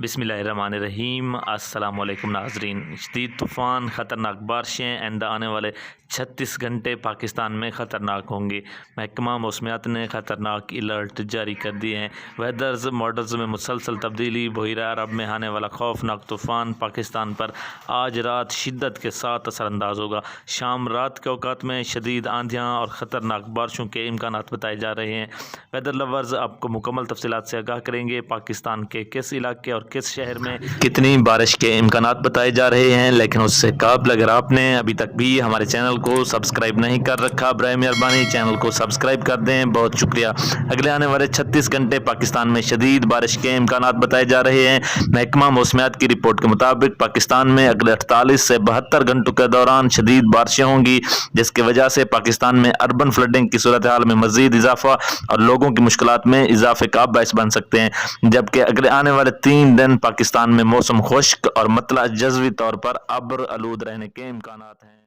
بسم اللہ الرحمن الرحیم۔ السلام علیکم ناظرین۔ شدید طوفان، خطرناک بارشیں آئندہ آنے والے 36 گھنٹے پاکستان میں خطرناک ہوں گی۔ محکمہ موسمیات نے خطرناک الرٹ جاری کر دیے ہیں۔ ویدرز ماڈلز میں مسلسل تبدیلی، بحیرہ عرب میں آنے والا خوفناک طوفان پاکستان پر آج رات شدت کے ساتھ اثر انداز ہوگا۔ شام رات کے اوقات میں شدید آندھیاں اور خطرناک بارشوں کے امکانات بتائے جا رہے ہیں۔ ویدر لورز آپ کو مکمل تفصیلات سے آگاہ کریں گے۔ پاکستان کے کس علاقے اور کس شہر میں کتنی بارش کے امکانات بتائے جا رہے ہیں، لیکن اس سے قبل اگر آپ نے ابھی تک بھی ہمارے چینل کو سبسکرائب نہیں کر رکھا، برائے مہربانی چینل کو سبسکرائب کر دیں، بہت شکریہ۔ اگلے آنے والے 36 گھنٹے پاکستان میں شدید بارش کے امکانات بتائے جا رہے ہیں۔ محکمہ موسمیات کی رپورٹ کے مطابق پاکستان میں اگلے 48 سے 72 گھنٹوں کے دوران شدید بارشیں ہوں گی، جس کی وجہ سے پاکستان میں اربن فلڈنگ کی صورتحال میں مزید اضافہ اور لوگوں کی مشکلات میں اضافے کا باعث بن سکتے ہیں، جبکہ اگلے آنے والے 3 دن پاکستان میں موسم خشک اور مطلع جزوی طور پر ابر آلود رہنے کے امکانات ہیں۔